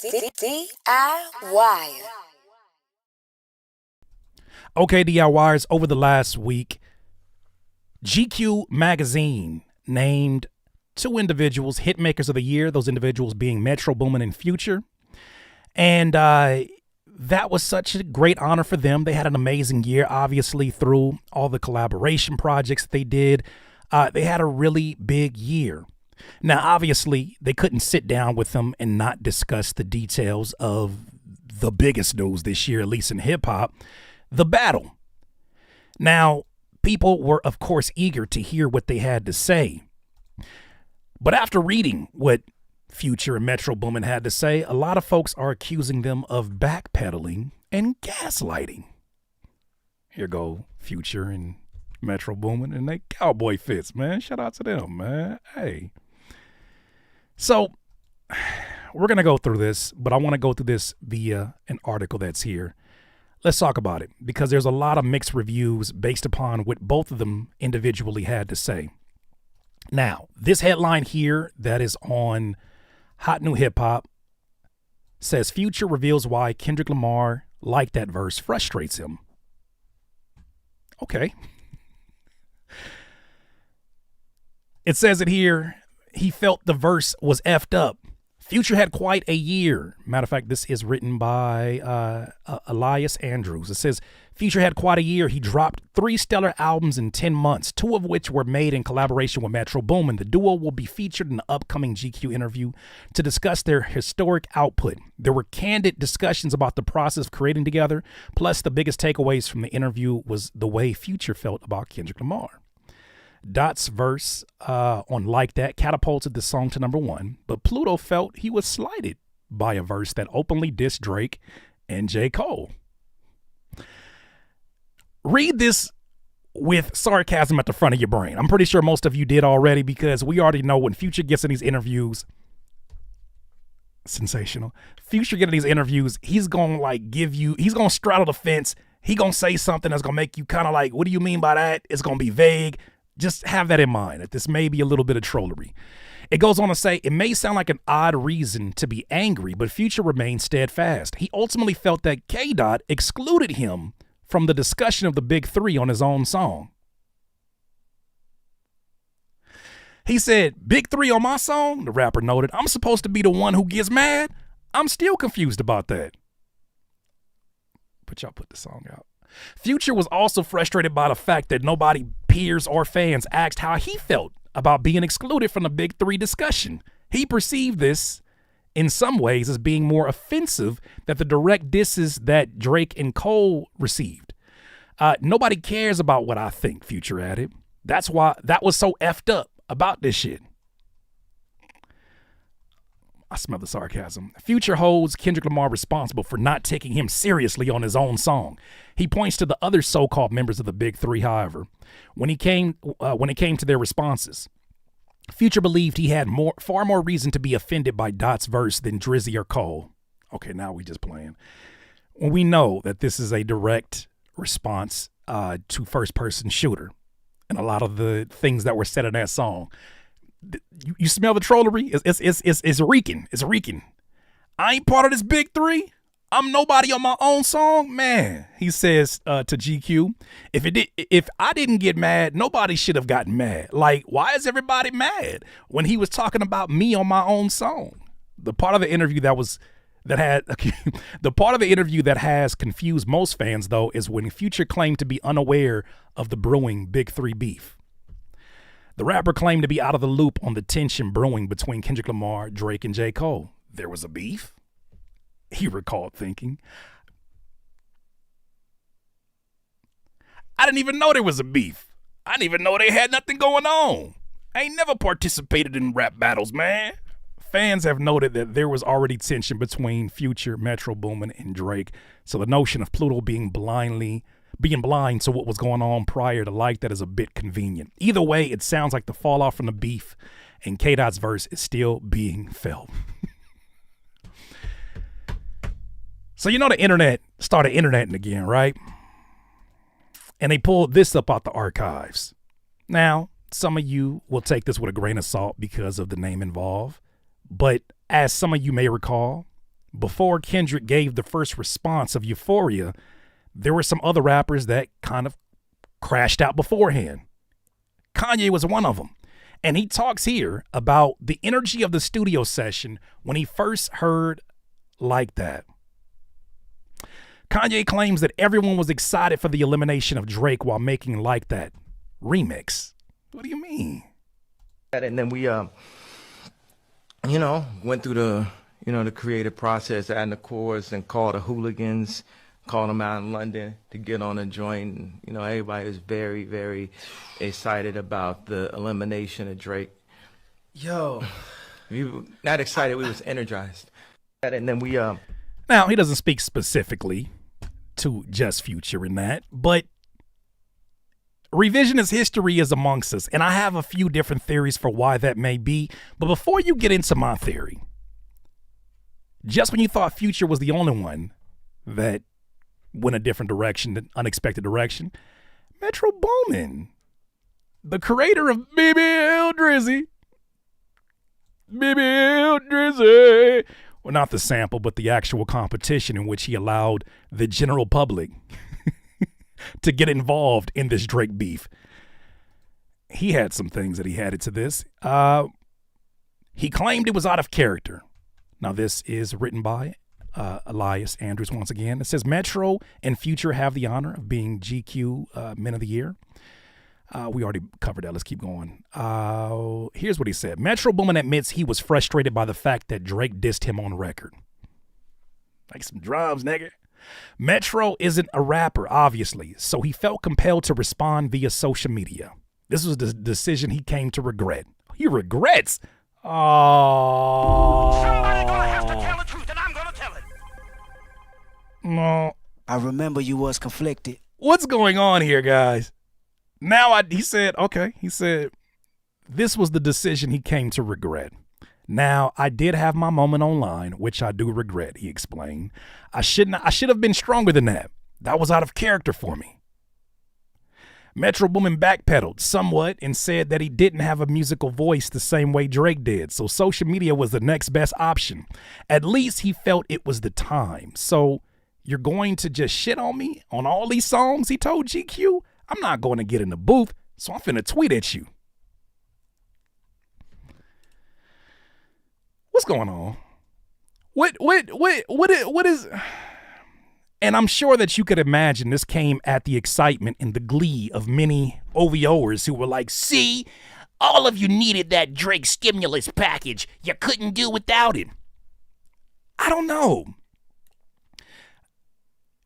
DIY. Okay, DIYers, over the last week, GQ magazine named two individuals hitmakers of the year, those individuals being Metro Boomin and Future. And that was such a great honor for them. They had an amazing year, obviously, through all the collaboration projects they did. They had a really big year. Now, obviously, they couldn't sit down with them and not discuss the details of the biggest news this year, at least in hip hop, the battle. Now, people were, of course, eager to hear what they had to say. But after reading what Future and Metro Boomin had to say, a lot of folks are accusing them of backpedaling and gaslighting. Here go Future and Metro Boomin and they cowboy fits, man. Shout out to them, man. Hey. So we're going to go through this, but I want to go through this via an article that's here. Let's talk about it because there's a lot of mixed reviews based upon what both of them individually had to say. Now, this headline here that is on Hot New Hip Hop says Future reveals why Kendrick Lamar liked that verse frustrates him. Okay. It says it here. He felt the verse was effed up. Future had quite a year. Matter of fact, this is written by Elias Andrews. It says Future had quite a year. He dropped 3 stellar albums in 10 months, 2 of which were made in collaboration with Metro Boomin. The duo will be featured in the upcoming GQ interview to discuss their historic output. There were candid discussions about the process of creating together. Plus, the biggest takeaways from the interview was the way Future felt about Kendrick Lamar. Dot's verse on Like That catapulted the song to #1, but Pluto felt he was slighted by a verse that openly dissed Drake and J. Cole. Read this with sarcasm at the front of your brain. I'm pretty sure most of you did already because we already know when Future gets in these interviews, sensational. Future getting these interviews, he's going to he's going to straddle the fence. He going to say something that's going to make you kind of like, what do you mean by that? It's going to be vague. Just have that in mind, that this may be a little bit of trollery. It goes on to say, it may sound like an odd reason to be angry, but Future remained steadfast. He ultimately felt that K-Dot excluded him from the discussion of the big 3 on his own song. He said, big 3 on my song, the rapper noted, I'm supposed to be the one who gets mad? I'm still confused about that. But y'all put the song out. Future was also frustrated by the fact that nobody, peers or fans, asked how he felt about being excluded from the big 3 discussion. He perceived this in some ways as being more offensive than the direct disses that Drake and Cole received. Nobody cares about what I think, Future added. That's why that was so effed up about this shit. I smell the sarcasm. Future holds Kendrick Lamar responsible for not taking him seriously on his own song. He points to the other so-called members of the big 3, however, when it came to their responses. Future believed he had far more reason to be offended by Dot's verse than Drizzy or Cole. Okay, now we just playing. We know that this is a direct response to first-person shooter and a lot of the things that were said in that song. You smell the trollery? It's reeking. It's reeking. I ain't part of this big 3. I'm nobody on my own song, man. He says to GQ, if I didn't get mad, nobody should have gotten mad. Like, why is everybody mad when he was talking about me on my own song? The part of the interview the part of the interview that has confused most fans, though, is when Future claimed to be unaware of the brewing big 3 beef. The rapper claimed to be out of the loop on the tension brewing between Kendrick Lamar, Drake, and J. Cole. There was a beef? He recalled thinking. I didn't even know there was a beef. I didn't even know they had nothing going on. I ain't never participated in rap battles, man. Fans have noted that there was already tension between Future, Metro Boomin, and Drake, so the notion of Pluto being blind to what was going on prior to Like That is a bit convenient. Either way, it sounds like the fallout from the beef and K-Dot's verse is still being felt. So you know the internet started interneting again, right? And they pulled this up out the archives. Now, some of you will take this with a grain of salt because of the name involved. But as some of you may recall, before Kendrick gave the first response of Euphoria, there were some other rappers that kind of crashed out beforehand. Kanye was one of them. And he talks here about the energy of the studio session when he first heard Like That. Kanye claims that everyone was excited for the elimination of Drake while making Like That remix. What do you mean? And then we, went through the creative process, adding the chorus and called the hooligans, called them out in London to get on a joint. And, everybody was very, very excited about the elimination of Drake. Yo, we were not excited, we was energized. And then we, Now, he doesn't speak specifically to just Future in that, but revisionist history is amongst us, and I have a few different theories for why that may be. But before you get into my theory, just when you thought Future was the only one that went a different direction, an unexpected direction, Metro Boomin, the creator of BBL Drizzy, well, not the sample, but the actual competition in which he allowed the general public to get involved in this Drake beef. He had some things that he added to this. He claimed it was out of character. Now, this is written by Elias Andrews once again. It says Metro and Future have the honor of being GQ Men of the Year. We already covered that. Let's keep going. Here's what he said. Metro Boomin admits he was frustrated by the fact that Drake dissed him on record. Like some drums, nigga. Metro isn't a rapper, obviously, so he felt compelled to respond via social media. This was the decision he came to regret. He regrets. Oh. Somebody gonna have to tell the truth, and I'm gonna tell it. No. I remember you was conflicted. What's going on here, guys? Now he said, this was the decision he came to regret. Now, I did have my moment online, which I do regret, he explained. I should have been stronger than that. That was out of character for me. Metro Boomin backpedaled somewhat and said that he didn't have a musical voice the same way Drake did, so social media was the next best option. At least he felt it was the time. So you're going to just shit on me on all these songs, he told GQ? I'm not going to get in the booth, so I'm finna tweet at you. What's going on? What is... And I'm sure that you could imagine this came at the excitement and the glee of many OVOers who were like, see, all of you needed that Drake stimulus package. You couldn't do without it. I don't know.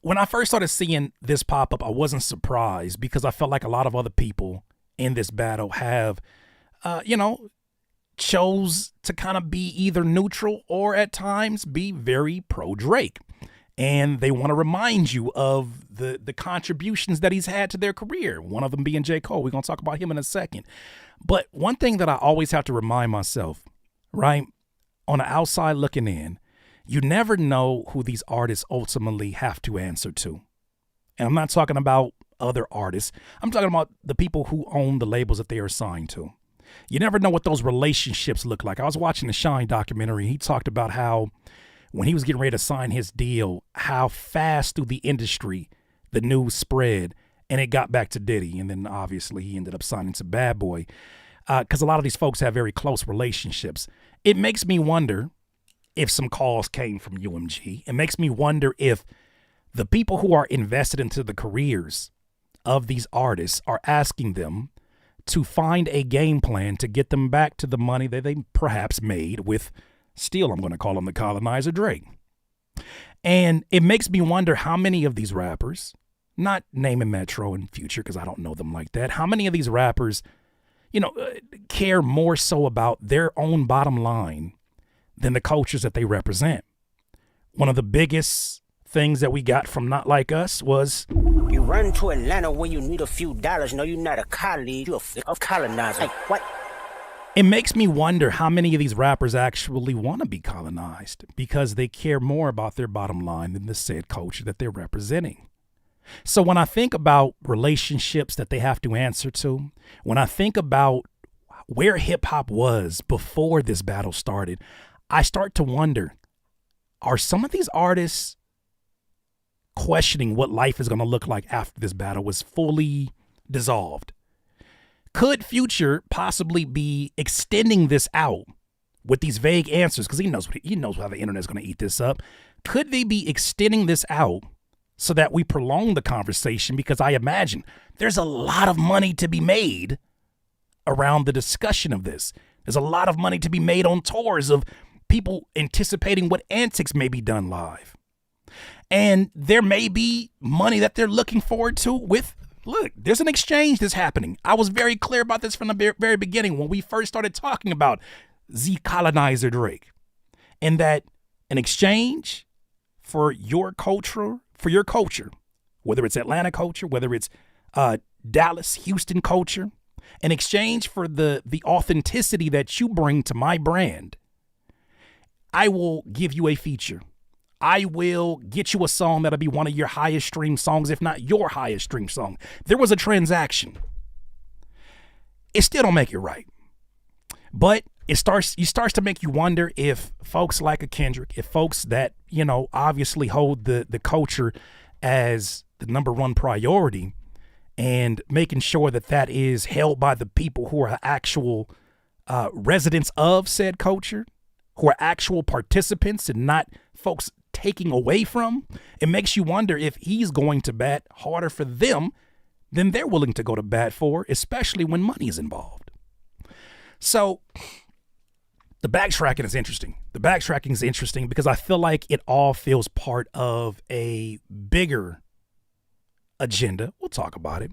When I first started seeing this pop up, I wasn't surprised because I felt like a lot of other people in this battle have, chose to kind of be either neutral or at times be very pro-Drake. And they want to remind you of the contributions that he's had to their career, one of them being J. Cole. We're going to talk about him in a second. But one thing that I always have to remind myself, right, on the outside looking in, you never know who these artists ultimately have to answer to. And I'm not talking about other artists. I'm talking about the people who own the labels that they are signed to. You never know what those relationships look like. I was watching the Shine documentary. He talked about how when he was getting ready to sign his deal, how fast through the industry the news spread, and it got back to Diddy. And then obviously he ended up signing to Bad Boy because a lot of these folks have very close relationships. It makes me wonder if some calls came from UMG. It makes me wonder if the people who are invested into the careers of these artists are asking them to find a game plan to get them back to the money that they perhaps made with, still I'm going to call him the colonizer, Drake. And it makes me wonder how many of these rappers, not naming Metro and Future because I don't know them like that, how many of these rappers, care more so about their own bottom line than the cultures that they represent. One of the biggest things that we got from Not Like Us was, You run to Atlanta when you need a few dollars. No, you're not a colleague. You're a colonizer. Like, what? It makes me wonder how many of these rappers actually want to be colonized because they care more about their bottom line than the said culture that they're representing. So when I think about relationships that they have to answer to, when I think about where hip hop was before this battle started, I start to wonder, are some of these artists questioning what life is going to look like after this battle was fully dissolved? Could Future possibly be extending this out with these vague answers? Because he knows how the internet's going to eat this up. Could they be extending this out so that we prolong the conversation? Because I imagine there's a lot of money to be made around the discussion of this. There's a lot of money to be made on tours of people anticipating what antics may be done live. And there may be money that they're looking forward to with, look, there's an exchange that's happening. I was very clear about this from the very beginning when we first started talking about the colonizer Drake, and that an exchange for your culture, whether it's Atlanta culture, whether it's Dallas, Houston culture, in exchange for the authenticity that you bring to my brand, I will give you a feature. I will get you a song that'll be one of your highest streamed songs, if not your highest streamed song. There was a transaction. It still don't make it right. But it starts to make you wonder if folks like a Kendrick, if folks that, obviously hold the culture as the number one priority, and making sure that is held by the people who are actual residents of said culture, who are actual participants and not folks taking away from, it makes you wonder if he's going to bat harder for them than they're willing to go to bat for, especially when money is involved. So the backtracking is interesting. The backtracking is interesting because I feel like it all feels part of a bigger agenda. We'll talk about it.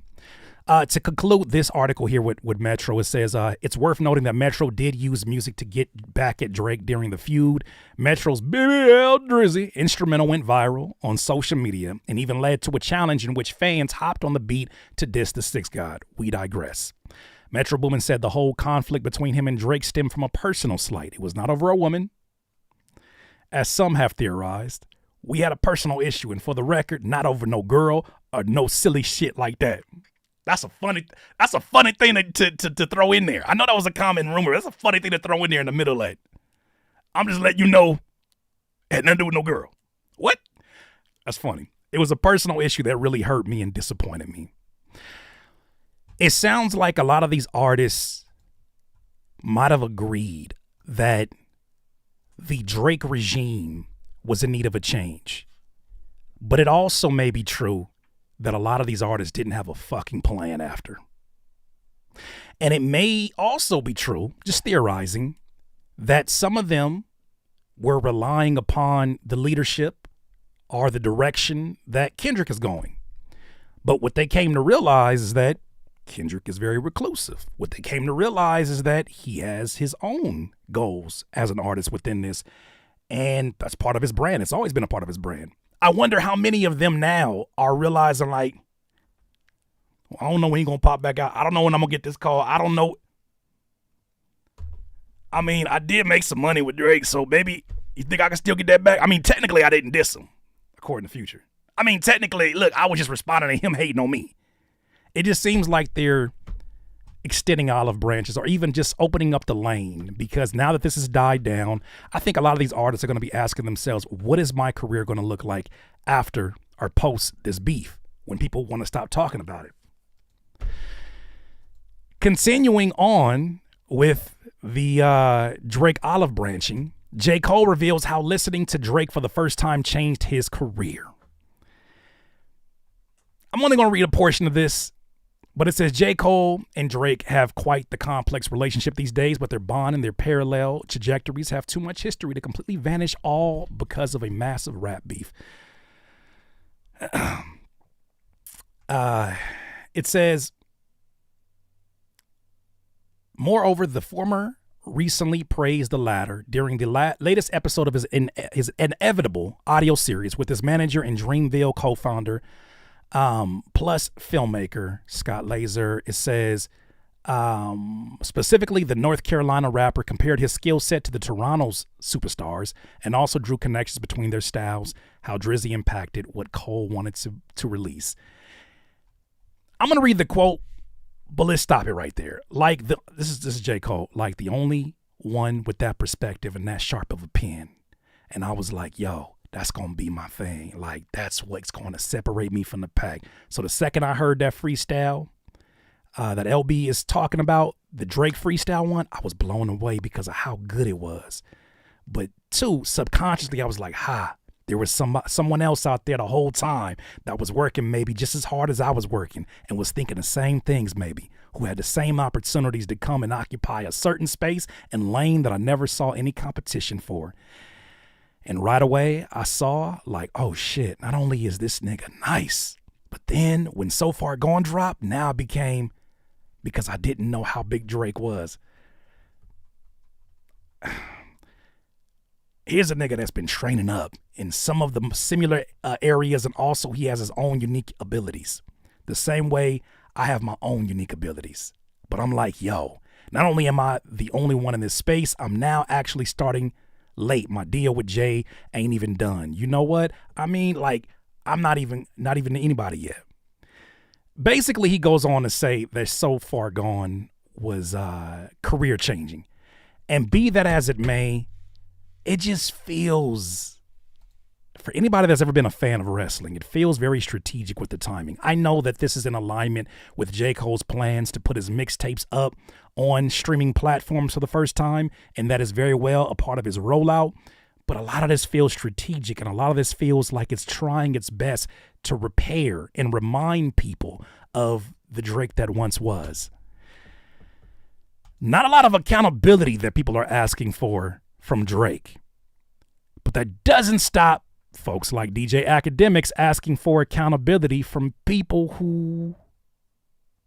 To conclude this article here with Metro, it says, it's worth noting that Metro did use music to get back at Drake during the feud. Metro's BBL Drizzy instrumental went viral on social media and even led to a challenge in which fans hopped on the beat to diss the Six God. We digress. Metro Boomin said the whole conflict between him and Drake stemmed from a personal slight. It was not over a woman, as some have theorized. We had a personal issue, and for the record, not over no girl or no silly shit like that. That's a funny thing to throw in there. I know that was a common rumor. That's a funny thing to throw in there in the middle of it. I'm just letting you know, it had nothing to do with no girl. What? That's funny. It was a personal issue that really hurt me and disappointed me. It sounds like a lot of these artists might have agreed that the Drake regime was in need of a change. But it also may be true that a lot of these artists didn't have a fucking plan after. And it may also be true, just theorizing, that some of them were relying upon the leadership or the direction that Kendrick is going. But what they came to realize is that Kendrick is very reclusive. What they came to realize is that he has his own goals as an artist within this. And that's part of his brand. It's always been a part of his brand. I wonder how many of them now are realizing, like, well, I don't know when he's going to pop back out. I don't know when I'm going to get this call. I don't know. I mean, I did make some money with Drake, so maybe you think I can still get that back? I mean, technically, I didn't diss him, according to Future. I mean, technically, look, I was just responding to him hating on me. It just seems like they're extending olive branches or even just opening up the lane, because now that this has died down, I think a lot of these artists are going to be asking themselves, what is my career going to look like after or post this beef when people want to stop talking about it? Continuing on with the Drake olive branching, J. Cole reveals how listening to Drake for the first time changed his career. I'm only going to read a portion of this, but it says J. Cole and Drake have quite the complex relationship these days, but their bond and their parallel trajectories have too much history to completely vanish, all because of a massive rap beef. It says, moreover, the former recently praised the latter during the latest episode of his Inevitable audio series with his manager and Dreamville co-founder, plus filmmaker Scott Laser. It says, specifically, the North Carolina rapper compared his skill set to the Toronto's superstars and also drew connections between their styles, how Drizzy impacted what Cole wanted to release. I'm going to read the quote, but let's stop it right there. This is J. Cole, like the only one with that perspective and that sharp of a pen. And I was like, yo, that's going to be my thing. Like, that's what's going to separate me from the pack. So the second I heard that freestyle that LB is talking about, the Drake freestyle one, I was blown away because of how good it was. But two, subconsciously, I was like, there was someone else out there the whole time that was working maybe just as hard as I was working and was thinking the same things maybe, who had the same opportunities to come and occupy a certain space and lane that I never saw any competition for. And right away, I saw like, oh shit, not only is this nigga nice, but then when So Far Gone dropped, now it became because I didn't know how big Drake was. Here's a nigga that's been training up in some of the similar areas, and also he has his own unique abilities. The same way I have my own unique abilities. But I'm like, yo, not only am I the only one in this space, I'm now actually starting late. My deal with Jay ain't even done. You know what? I mean, like, I'm not even anybody yet. Basically, he goes on to say that So Far Gone was career changing. And be that as it may, it just feels, for anybody that's ever been a fan of wrestling, it feels very strategic with the timing. I know that this is in alignment with J. Cole's plans to put his mixtapes up on streaming platforms for the first time, and that is very well a part of his rollout. But a lot of this feels strategic, and a lot of this feels like it's trying its best to repair and remind people of the Drake that once was. Not a lot of accountability that people are asking for from Drake. But that doesn't stop folks like DJ Academics asking for accountability from people who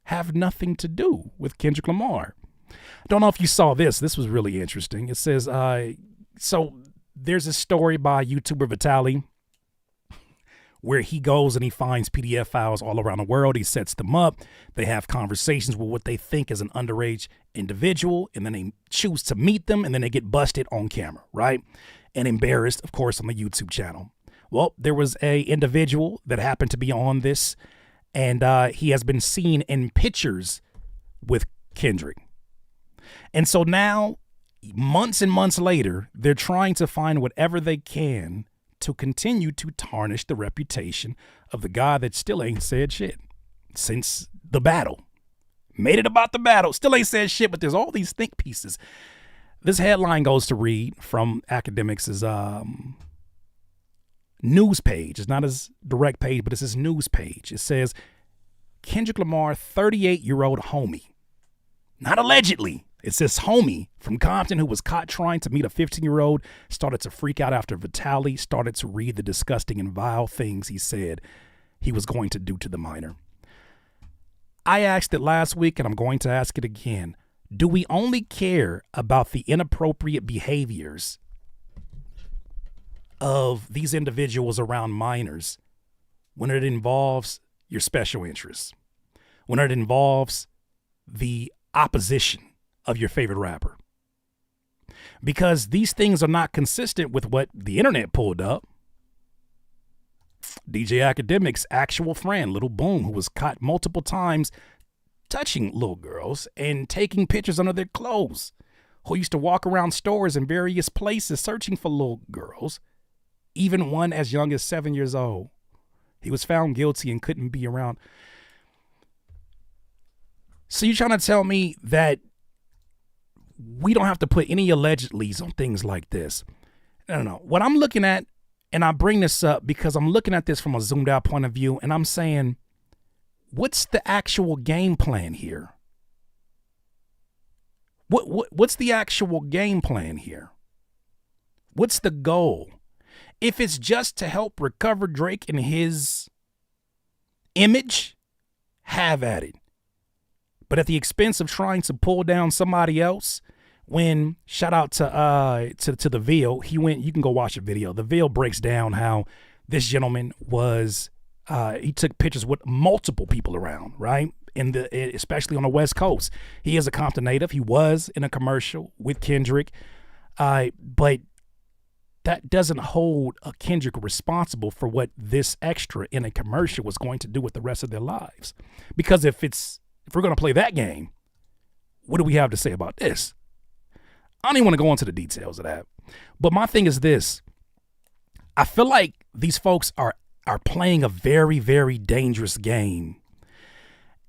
have nothing to do with Kendrick Lamar. I don't know if you saw this. This was really interesting. It says, so there's a story by YouTuber Vitaly where he goes and he finds PDF files all around the world. He sets them up. They have conversations with what they think is an underage individual, and then they choose to meet them, and then they get busted on camera, right? And embarrassed, of course, on the YouTube channel. Well, there was a individual that happened to be on this, and he has been seen in pictures with Kendrick. And so now, months and months later, they're trying to find whatever they can to continue to tarnish the reputation of the guy that still ain't said shit since the battle. Made it about the battle, still ain't said shit, but there's all these think pieces. This headline goes to read from Academics' news page. It's not his direct page, but it's his news page. It says, Kendrick Lamar, 38-year-old homie. Not allegedly. It says homie from Compton who was caught trying to meet a 15-year-old started to freak out after Vitaly started to read the disgusting and vile things he said he was going to do to the minor. I asked it last week, and I'm going to ask it again. Do we only care about the inappropriate behaviors of these individuals around minors when it involves your special interests, when it involves the opposition of your favorite rapper? Because these things are not consistent with what the internet pulled up. DJ Academics' actual friend, Little Boom, who was caught multiple times touching little girls and taking pictures under their clothes, who used to walk around stores in various places searching for little girls, even one as young as 7 years old. He was found guilty and couldn't be around. So you're trying to tell me that we don't have to put any allegedlys on things like this? No. What I'm looking at, and I bring this up because I'm looking at this from a zoomed out point of view, and I'm saying, what's the actual game plan here? What's the actual game plan here? What's the goal? If it's just to help recover Drake and his image, have at it. But at the expense of trying to pull down somebody else, when, shout out to the Veal, he went, you can go watch the video. The Veal breaks down how this gentleman was, he took pictures with multiple people around, right? Especially on the West Coast. He is a Compton native. He was in a commercial with Kendrick, but that doesn't hold a Kendrick responsible for what this extra in a commercial was going to do with the rest of their lives. Because if we're going to play that game, what do we have to say about this? I don't even want to go into the details of that. But my thing is this. I feel like these folks are playing a very, very dangerous game.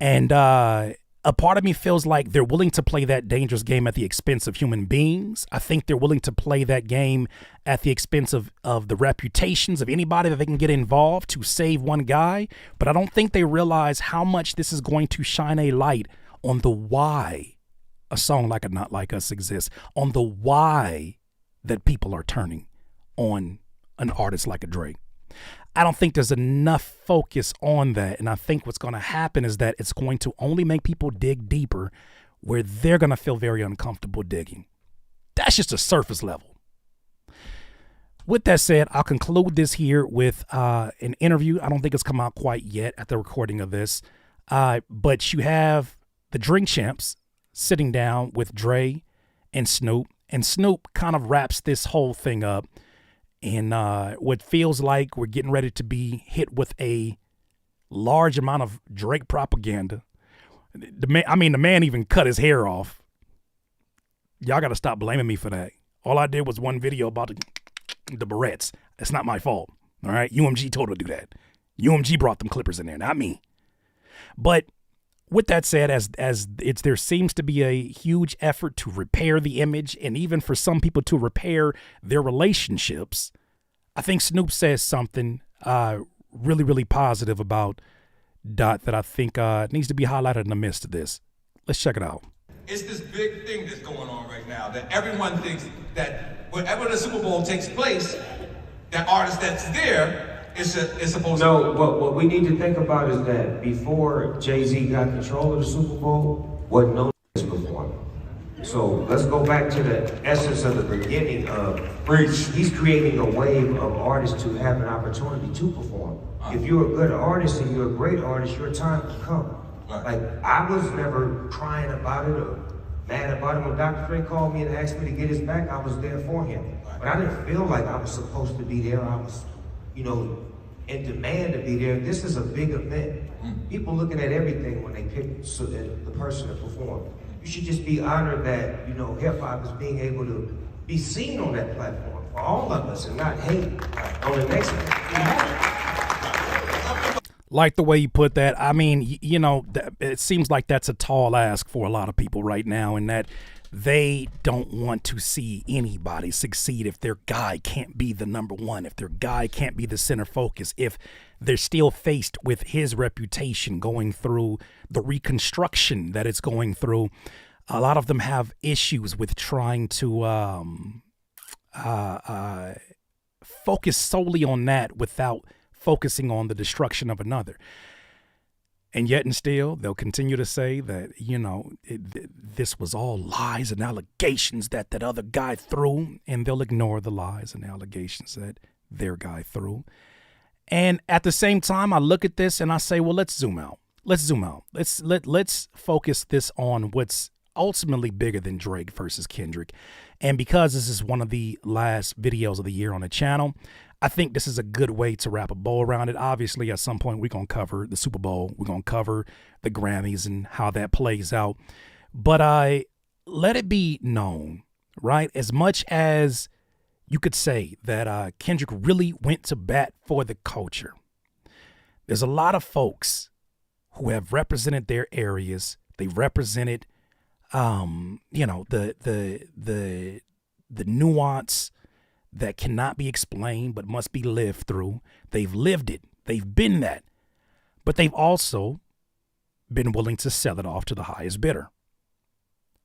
And a part of me feels like they're willing to play that dangerous game at the expense of human beings. I think they're willing to play that game at the expense of the reputations of anybody that they can get involved to save one guy. But I don't think they realize how much this is going to shine a light on the why a song like A Not Like Us exists, on the why that people are turning on an artist like a Drake. I don't think there's enough focus on that. And I think what's going to happen is that it's going to only make people dig deeper where they're going to feel very uncomfortable digging. That's just a surface level. With that said, I'll conclude this here with an interview. I don't think it's come out quite yet at the recording of this. But you have the Drink Champs sitting down with Dre and Snoop. And Snoop kind of wraps this whole thing up in what feels like we're getting ready to be hit with a large amount of Drake propaganda. The man even cut his hair off. Y'all got to stop blaming me for that. All I did was one video about the barrettes. That's not my fault. All right. UMG told her to do that. UMG brought them clippers in there, not me. But with that said, there seems to be a huge effort to repair the image and even for some people to repair their relationships. I think Snoop says something really, really positive about Dot that I think needs to be highlighted in the midst of this. Let's check it out. It's this big thing that's going on right now that everyone thinks that whenever the Super Bowl takes place, that artist that's there is supposed to... No, what we need to think about is that before Jay-Z got control of the Super Bowl, wasn't no performing. So let's go back to the essence of the beginning of he's creating a wave of artists to have an opportunity to perform. If you're a good artist and you're a great artist, your time will come. Like, I was never crying about it or mad about it. When Dr. Dre called me and asked me to get his back, I was there for him. But I didn't feel like I was supposed to be there. I was, in demand to be there. This is a big event. People looking at everything when they pick the person to perform. You should just be honored that, hip hop is being able to be seen on that platform for all of us and not hate on the next one. Like the way you put that. I mean, it seems like that's a tall ask for a lot of people right now, and that they don't want to see anybody succeed if their guy can't be the number one, if their guy can't be the center focus, if they're still faced with his reputation going through the reconstruction that it's going through. A lot of them have issues with trying to focus solely on that without focusing on the destruction of another. And yet and still, they'll continue to say that, this was all lies and allegations that other guy threw, and they'll ignore the lies and allegations that their guy threw. And at the same time, I look at this and I say, well, let's zoom out. Let's focus this on what's ultimately bigger than Drake versus Kendrick. And because this is one of the last videos of the year on the channel, I think this is a good way to wrap a bow around it. Obviously, at some point, we're going to cover the Super Bowl. We're going to cover the Grammys and how that plays out. But let it be known, right? As much as you could say that Kendrick really went to bat for the culture, there's a lot of folks who have represented their areas. They've represented, the nuance that cannot be explained but must be lived through. They've lived it. They've been that. But they've also been willing to sell it off to the highest bidder.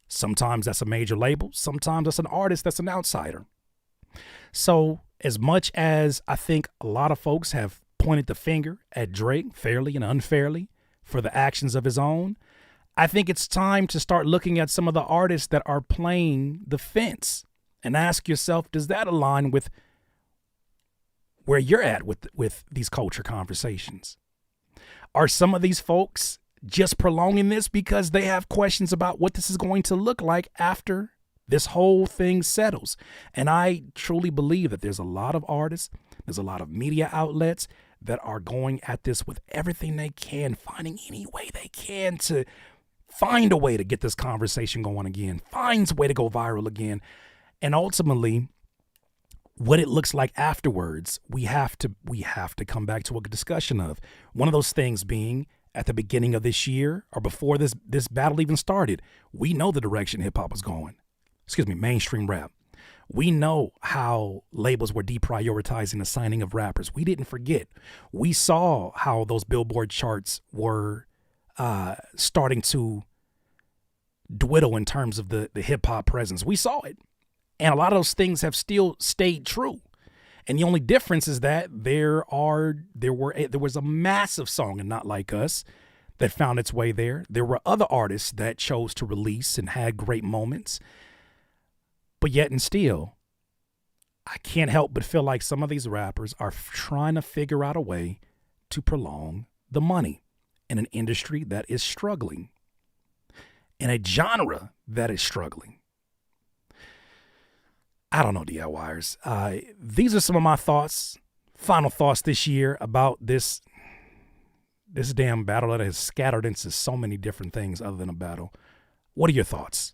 Sometimes that's a major label. Sometimes that's an artist that's an outsider. So as much as I think a lot of folks have pointed the finger at Drake fairly and unfairly for the actions of his own, I think it's time to start looking at some of the artists that are playing the fence and ask yourself, does that align with where you're at with these culture conversations? Are some of these folks just prolonging this because they have questions about what this is going to look like after this whole thing settles? And I truly believe that there's a lot of artists, there's a lot of media outlets that are going at this with everything they can, finding any way they can to find a way to get this conversation going again, finds a way to go viral again. And ultimately, what it looks like afterwards, we have to come back to a discussion of. One of those things being at the beginning of this year or before this battle even started, we know the direction hip hop was going. Mainstream rap. We know how labels were deprioritizing the signing of rappers. We didn't forget. We saw how those Billboard charts were starting to dwindle in terms of the hip hop presence. We saw it. And a lot of those things have still stayed true. And the only difference is that there was a massive song in Not Like Us that found its way there. There were other artists that chose to release and had great moments. But yet and still, I can't help but feel like some of these rappers are trying to figure out a way to prolong the money in an industry that is struggling, in a genre that is struggling. I don't know, DIYers. These are some of my final thoughts this year about this damn battle that has scattered into so many different things other than a battle. What are your thoughts?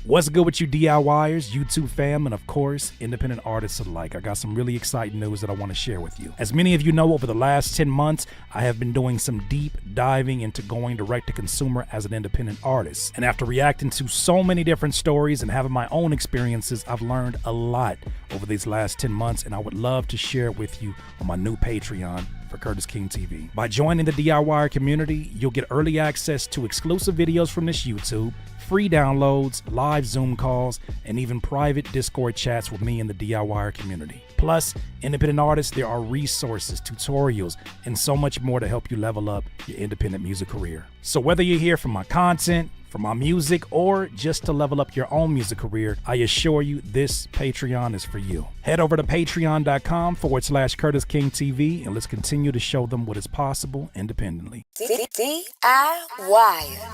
What's good with you DIYers, YouTube fam, and of course, independent artists alike? I got some really exciting news that I want to share with you. As many of you know, over the last 10 months, I have been doing some deep diving into going direct to consumer as an independent artist. And after reacting to so many different stories and having my own experiences, I've learned a lot over these last 10 months, and I would love to share it with you on my new Patreon for Curtis King TV. By joining the DIY community, you'll get early access to exclusive videos from this YouTube, free downloads, live Zoom calls, and even private Discord chats with me and the DIY community. Plus, independent artists, there are resources, tutorials, and so much more to help you level up your independent music career. So whether you're here for my content, for my music, or just to level up your own music career, I assure you this Patreon is for you. Head over to patreon.com/Curtis King TV and let's continue to show them what is possible independently.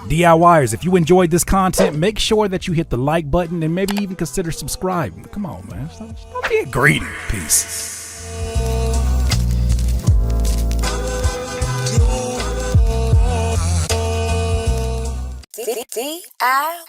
DIYers, if you enjoyed this content, make sure that you hit the like button and maybe even consider subscribing. Come on, man. Stop being greedy. Peace. DIY.